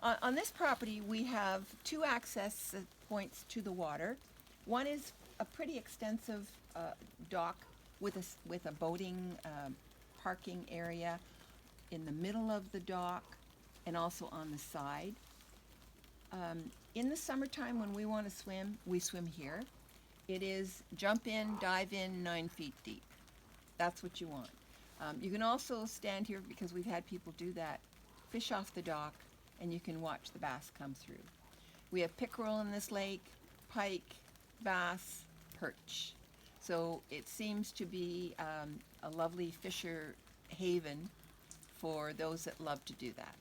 On this property, we have two access points to the water. One is a pretty extensive dock with with a boating parking area in the middle of the dock and also on the side. In the summertime, when we want to swim, we swim here. It is jump in, dive in, 9 feet deep. That's what you want. You can also stand here because we've had people do that, fish off the dock, and you can watch the bass come through. We have pickerel in this lake, pike, bass, perch. So it seems to be a lovely fisher haven for those that love to do that.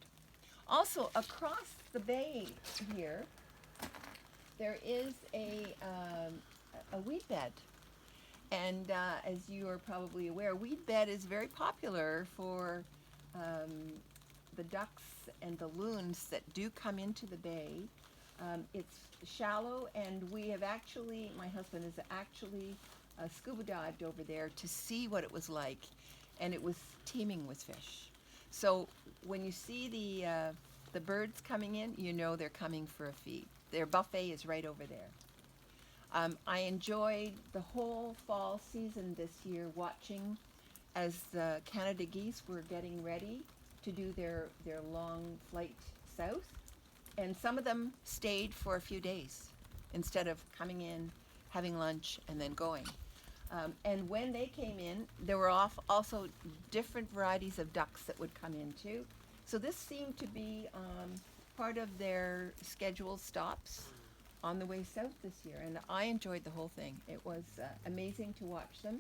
Also, across the bay here, there is a weed bed. And as you are probably aware, weed bed is very popular for the ducks and the loons that do come into the bay. It's shallow, and we have actually, my husband has actually scuba dived over there to see what it was like, and it was teeming with fish. So when you see the birds coming in, you know they're coming for a feed. Their buffet is right over there. I enjoyed the whole fall season this year watching as the Canada geese were getting ready to do their long flight south. And some of them stayed for a few days instead of coming in, having lunch, and then going. And when they came in, there were also different varieties of ducks that would come in too. So this seemed to be part of their scheduled stops on the way south this year, and I enjoyed the whole thing. It was amazing to watch them,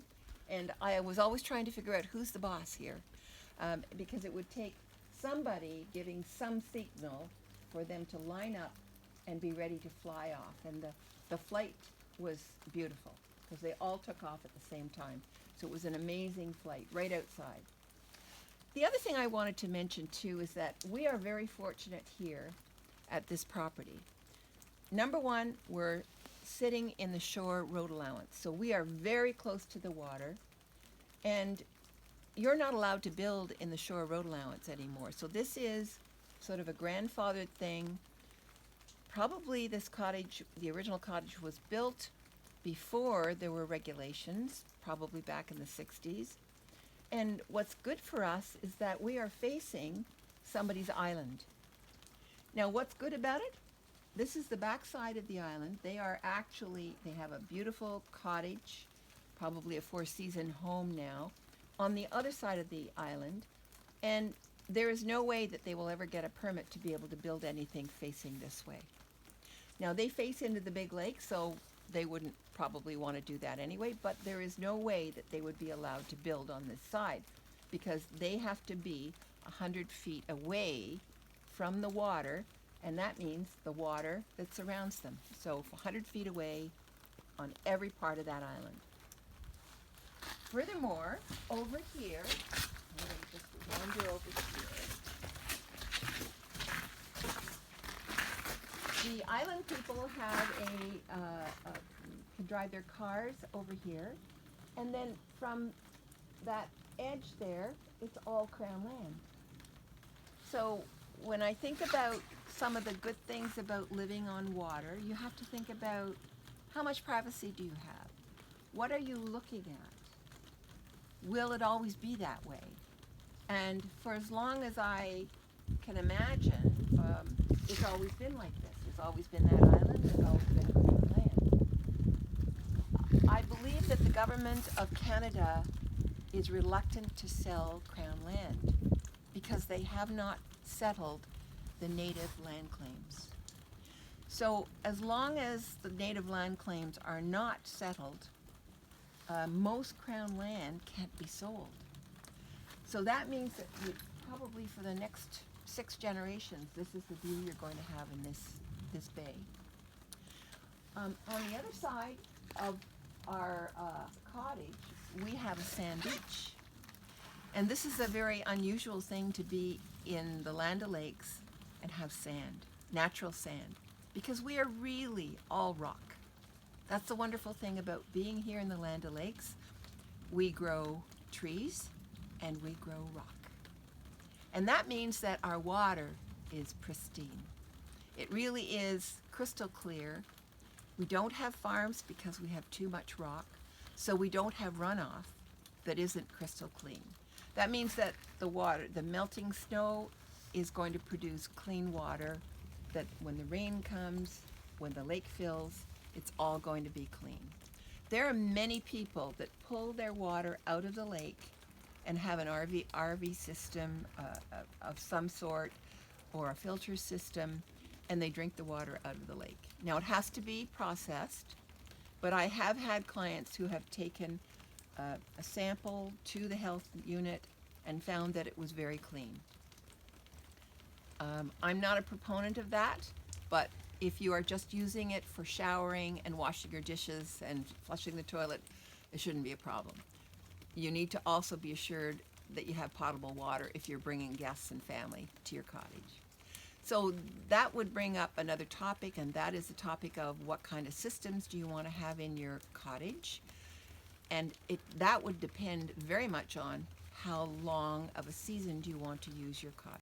and I was always trying to figure out who's the boss here, because it would take somebody giving some signal for them to line up and be ready to fly off, and the flight was beautiful because they all took off at the same time. So it was an amazing flight right outside. The other thing I wanted to mention too is that we are very fortunate here at this property. Number one, we're sitting in the shore road allowance, so we are very close to the water, and you're not allowed to build in the shore road allowance anymore. So this is sort of a grandfathered thing. Probably this cottage, the original cottage, was built before there were regulations, probably back in the 60s. And what's good for us is that we are facing somebody's island. Now, what's good about it? This is the back side of the island. They have a beautiful cottage, probably a four-season home now, on the other side of the island. And there is no way that they will ever get a permit to be able to build anything facing this way. Now, they face into the big lake, so they wouldn't probably want to do that anyway, but there is no way that they would be allowed to build on this side because they have to be 100 feet away from the water, and that means the water that surrounds them. So 100 feet away on every part of that island. Furthermore, over here, I'm going to just wander over here. The island people have can drive their cars over here, and then from that edge there, it's all Crown land. So when I think about some of the good things about living on water, you have to think about how much privacy do you have? What are you looking at? Will it always be that way? And for as long as I can imagine, it's always been like this. It's always been that island. It's always been Crown land. I believe that the government of Canada is reluctant to sell Crown land because they have not settled the native land claims. So as long as the native land claims are not settled, most Crown land can't be sold. So that means that probably for the next 6 generations, this is the view you're going to have in this bay. On the other side of our cottage, we have a sand beach. And this is a very unusual thing to be in the Land O'Lakes and have sand, natural sand, because we are really all rock. That's the wonderful thing about being here in the Land O'Lakes. We grow trees and we grow rock. And that means that our water is pristine. It really is crystal clear. We don't have farms because we have too much rock, so we don't have runoff that isn't crystal clean. That means that the water, the melting snow, is going to produce clean water that when the rain comes, when the lake fills, it's all going to be clean. There are many people that pull their water out of the lake and have an RV system of some sort or a filter system, and they drink the water out of the lake. Now it has to be processed, but I have had clients who have taken a sample to the health unit and found that it was very clean. I'm not a proponent of that, but if you are just using it for showering and washing your dishes and flushing the toilet, it shouldn't be a problem. You need to also be assured that you have potable water if you're bringing guests and family to your cottage. So that would bring up another topic, and that is the topic of what kind of systems do you want to have in your cottage. And that would depend very much on how long of a season do you want to use your cottage.